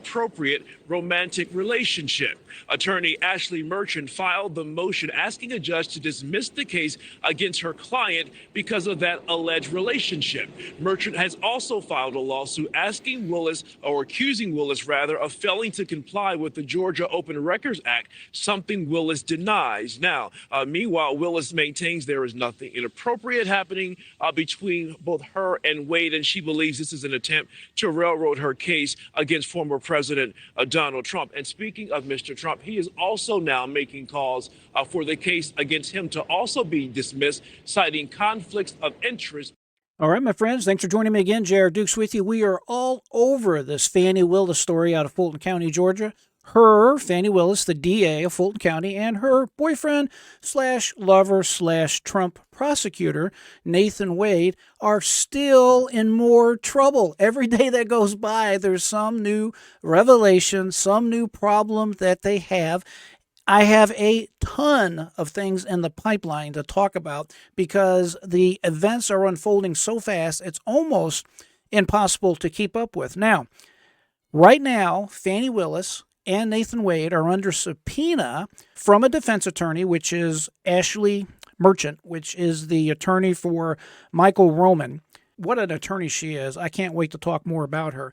inappropriate romantic relationship. Attorney Ashley Merchant filed the motion asking a judge to dismiss the case against her client because of that alleged relationship. Merchant has also filed a lawsuit asking Willis, or accusing Willis rather, of failing to comply with the Georgia Open Records Act, something Willis denies. Now, meanwhile, Willis maintains there is nothing inappropriate happening between both her and Wade, and she believes this is an attempt to railroad her case against former President Donald Trump. And speaking of Mr. Trump, he is also now making calls for the case against him to also be dismissed, citing conflicts of interest. All right, my friends, thanks for joining me again. J.R. Dukes with you. We are all over this Fani Willis story out of Fulton County, Georgia. Her, Fani Willis, the DA of Fulton County, and her boyfriend / lover / Trump prosecutor, Nathan Wade, are still in more trouble. Every day that goes by, there's some new revelation, some new problem that they have. I have a ton of things in the pipeline to talk about because the events are unfolding so fast, it's almost impossible to keep up with. Now, right now, Fani Willis and Nathan Wade are under subpoena from a defense attorney, which is Ashley Merchant, which is the attorney for Michael Roman. What an attorney she is. I can't wait to talk more about her.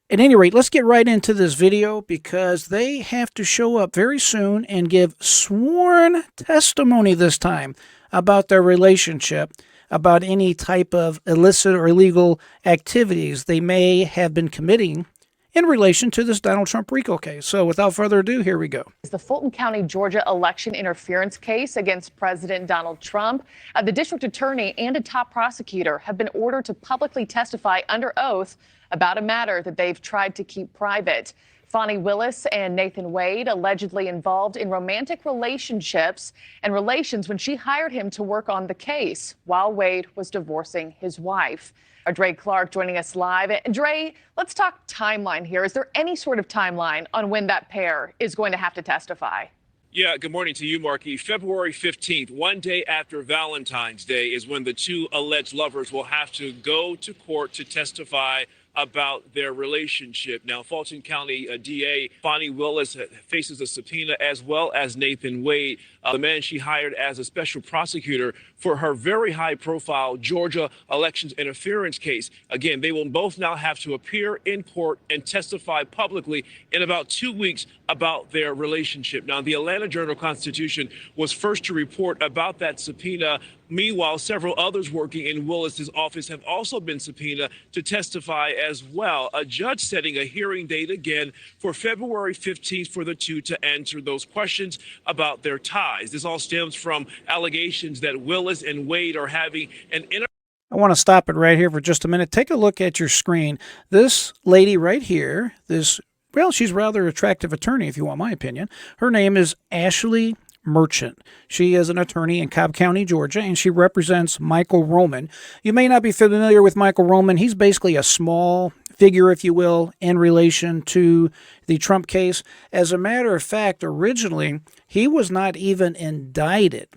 At any rate, let's get right into this video because they have to show up very soon and give sworn testimony this time about their relationship, about any type of illicit or illegal activities they may have been committing in relation to this Donald Trump Rico case. So without further ado, here we go. The Fulton County, Georgia election interference case against President Donald Trump. The district attorney and a top prosecutor have been ordered to publicly testify under oath about a matter that they've tried to keep private. Fani Willis and Nathan Wade allegedly involved in romantic relationships and relations when she hired him to work on the case while Wade was divorcing his wife. Dre Clark joining us live. And Dre, let's talk timeline here. Is there any sort of timeline on when that pair is going to have to testify? Yeah, good morning to you, Marky. February 15th, one day after Valentine's Day, is when the two alleged lovers will have to go to court to testify about their relationship. Now, Fulton County DA Fani Willis faces a subpoena, as well as Nathan Wade, the man she hired as a special prosecutor for her very high-profile Georgia elections interference case. Again, they will both now have to appear in court and testify publicly in about 2 weeks about their relationship. Now, the Atlanta Journal-Constitution was first to report about that subpoena. Meanwhile, several others working in Willis's office have also been subpoenaed to testify as well. A judge setting a hearing date again for February 15th for the two to answer those questions about their ties. This all stems from allegations that Willis and Wade are having an I want to stop it right here for just a minute. Take a look at your screen. This lady right here, well, she's a rather attractive attorney, if you want my opinion. Her name is Ashley Merchant. She is an attorney in Cobb County, Georgia, and she represents Michael Roman. You may not be familiar with Michael Roman. He's basically a small figure, if you will, in relation to the Trump case. As a matter of fact, originally, he was not even indicted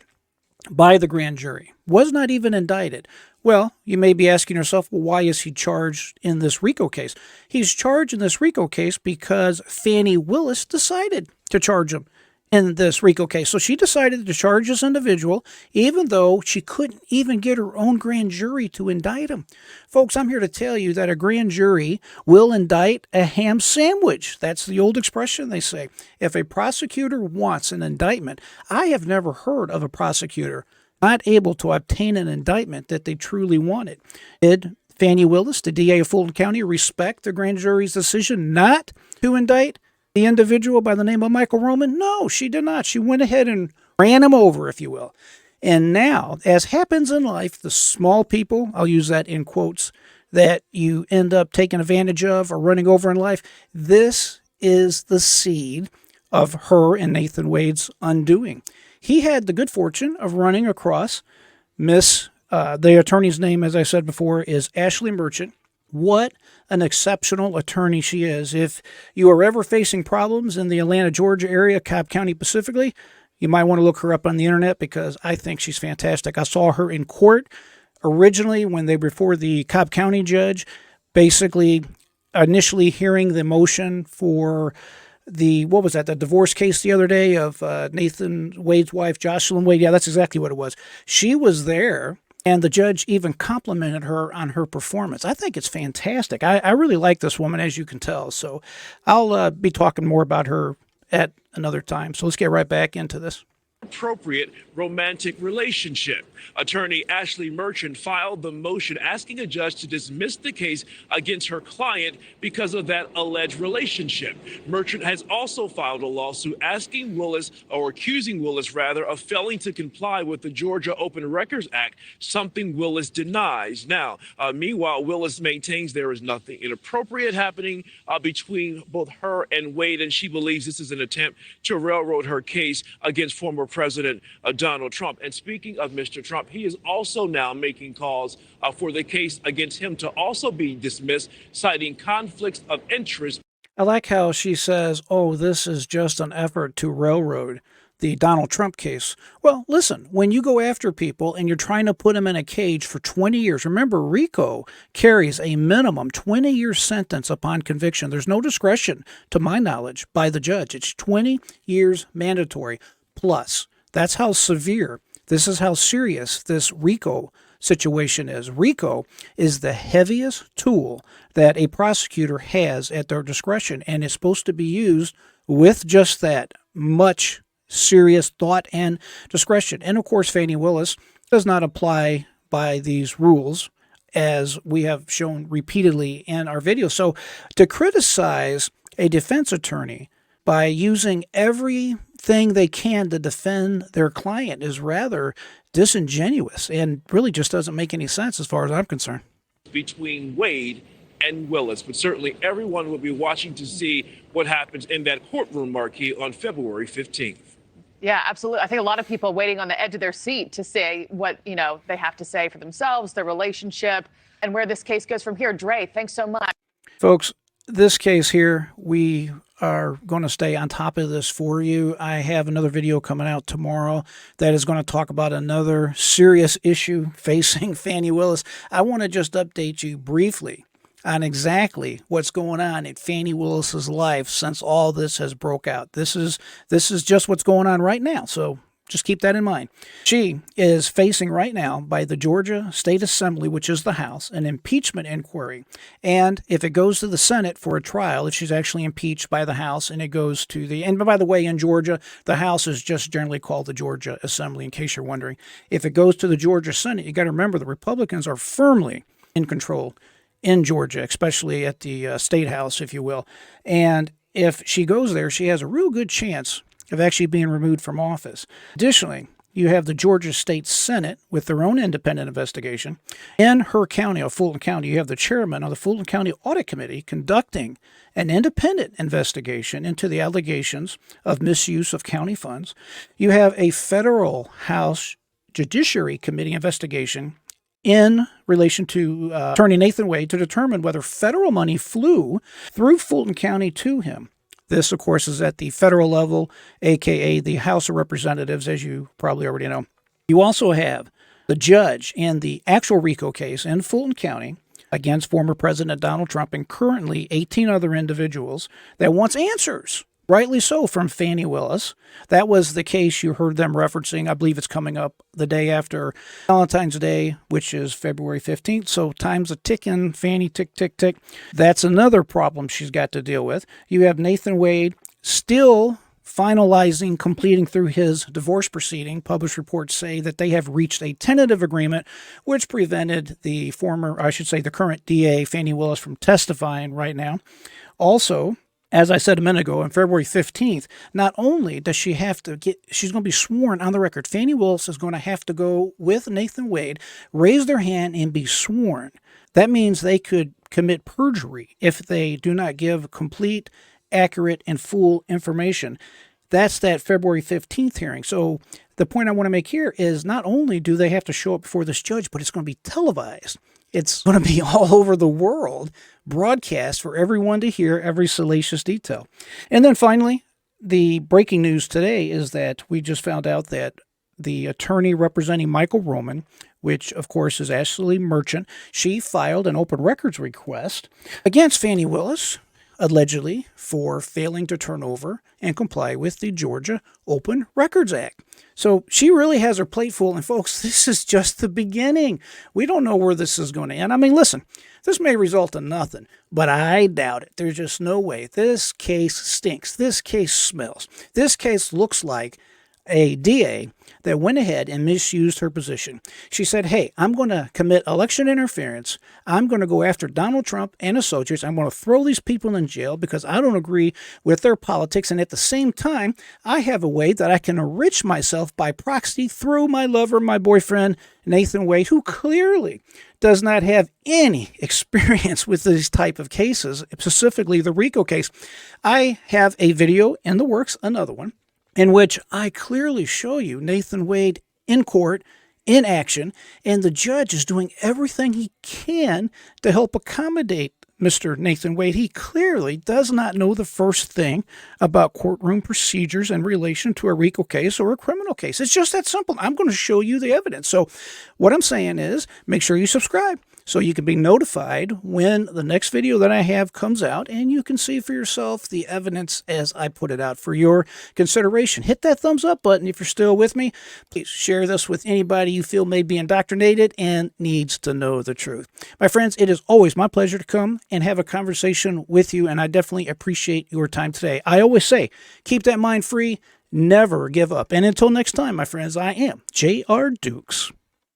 by the grand jury. Was not even indicted. Well, you may be asking yourself, well, why is he charged in this Rico case? He's charged in this Rico case because Fani Willis decided to charge him in this Rico case. So she decided to charge this individual, even though she couldn't even get her own grand jury to indict him. Folks, I'm here to tell you that a grand jury will indict a ham sandwich. That's the old expression they say. If a prosecutor wants an indictment, I have never heard of a prosecutor not able to obtain an indictment that they truly wanted. Did Fani Willis, the DA of Fulton County, respect the grand jury's decision not to indict the individual by the name of Michael Roman? No, she did not. She went ahead and ran him over, if you will. And now, as happens in life, the small people, I'll use that in quotes, that you end up taking advantage of or running over in life, this is the seed of her and Nathan Wade's undoing. He had the good fortune of running across the attorney's name, as I said before, is Ashley Merchant. What an exceptional attorney she is. If you are ever facing problems in the Atlanta, Georgia area, Cobb County specifically, you might want to look her up on the internet because I think she's fantastic. I saw her in court originally when they were before the Cobb County judge, basically initially hearing the motion for the divorce case the other day of Nathan Wade's wife, Jocelyn Wade. Yeah, that's exactly what it was. She was there, and the judge even complimented her on her performance. I think it's fantastic. I really like this woman, as you can tell. So I'll be talking more about her at another time. So let's get right back into this. Appropriate romantic relationship. Attorney Ashley Merchant filed the motion asking a judge to dismiss the case against her client because of that alleged relationship. Merchant has also filed a lawsuit asking Willis, or accusing Willis rather, of failing to comply with the Georgia Open Records Act, something Willis denies. Now, meanwhile, Willis maintains there is nothing inappropriate happening between both her and Wade, and she believes this is an attempt to railroad her case against former President Donald Trump. And speaking of Mr. Trump, he is also now making calls for the case against him to also be dismissed, citing conflicts of interest. I like how she says, oh, this is just an effort to railroad the Donald Trump case. Well, listen, when you go after people and you're trying to put them in a cage for 20 years, remember, Rico carries a minimum 20-year sentence upon conviction. There's no discretion, to my knowledge, by the judge. It's 20 years mandatory plus. That's how severe, this is how serious this Rico situation is. Rico is the heaviest tool that a prosecutor has at their discretion, and it's supposed to be used with just that much serious thought and discretion. And of course, Fani Willis does not apply by these rules, as we have shown repeatedly in our videos. So to criticize a defense attorney by using everything they can to defend their client is rather disingenuous and really just doesn't make any sense as far as I'm concerned. Between Wade and Willis, but certainly everyone will be watching to see what happens in that courtroom, Marquis, on February 15th. Yeah, absolutely. I think a lot of people waiting on the edge of their seat to say what, they have to say for themselves, their relationship, and where this case goes from here. Dre, thanks so much. Folks, this case here, we are going to stay on top of this for you. I have another video coming out tomorrow that is going to talk about another serious issue facing Fani Willis. I want to just update you briefly on exactly what's going on in Fani Willis's life since all this has broke out. This is just what's going on right now. So just keep that in mind. She is facing right now by the Georgia State Assembly, which is the House, an impeachment inquiry. And if it goes to the Senate for a trial, if she's actually impeached by the House and it goes to and by the way, in Georgia, the House is just generally called the Georgia Assembly, in case you're wondering. If it goes to the Georgia Senate, you got to remember the Republicans are firmly in control in Georgia, especially at the State House, if you will. And if she goes there, she has a real good chance of actually being removed from office. Additionally, you have the Georgia State Senate with their own independent investigation. In her county, of Fulton County, you have the chairman of the Fulton County Audit Committee conducting an independent investigation into the allegations of misuse of county funds. You have a federal House Judiciary Committee investigation in relation to Attorney Nathan Wade to determine whether federal money flew through Fulton County to him. This, of course, is at the federal level, a.k.a. the House of Representatives, as you probably already know. You also have the judge in the actual Rico case in Fulton County against former President Donald Trump and currently 18 other individuals that wants answers, rightly so, from Fani Willis. That was the case you heard them referencing. I believe it's coming up the day after Valentine's Day, which is February 15th. So time's a ticking. Fani, tick, tick, tick. That's another problem she's got to deal with. You have Nathan Wade still finalizing, completing through his divorce proceeding. Published reports say that they have reached a tentative agreement, which prevented the current DA, Fani Willis, from testifying right now. Also, as I said a minute ago, on February 15th, not only does she have to she's going to be sworn on the record. Fani Willis is going to have to go with Nathan Wade, raise their hand, and be sworn. That means they could commit perjury if they do not give complete, accurate, and full information. That's that February 15th hearing. So the point I want to make here is not only do they have to show up before this judge, but it's going to be televised. It's going to be all over the world, broadcast for everyone to hear every salacious detail. And then finally, the breaking news today is that we just found out that the attorney representing Michael Roman which of course is Ashley Merchant, she filed an open records request against Fani Willis, allegedly for failing to turn over and comply with the Georgia Open Records Act. So she really has her plate full. And folks, this is just the beginning. We don't know where this is going to end. I mean, listen, this may result in nothing, but I doubt it. There's just no way. This case stinks. This case smells. This case looks like a DA that went ahead and misused her position. She said, hey, I'm going to commit election interference. I'm going to go after Donald Trump and associates. I'm going to throw these people in jail because I don't agree with their politics. And at the same time, I have a way that I can enrich myself by proxy through my lover, my boyfriend, Nathan Wade, who clearly does not have any experience with these type of cases, specifically the Rico case. I have a video in the works, another one, in which I clearly show you Nathan Wade in court, in action, and the judge is doing everything he can to help accommodate Mr. Nathan Wade. He clearly does not know the first thing about courtroom procedures in relation to a Rico case or a criminal case. It's just that simple. I'm going to show you the evidence. So what I'm saying is make sure you subscribe so you can be notified when the next video that I have comes out, and you can see for yourself the evidence as I put it out for your consideration. Hit that thumbs up button if you're still with me. Please share this with anybody you feel may be indoctrinated and needs to know the truth. My friends, it is always my pleasure to come and have a conversation with you, and I definitely appreciate your time today. I always say, keep that mind free, never give up. And until next time, my friends, I am J.R. Dukes.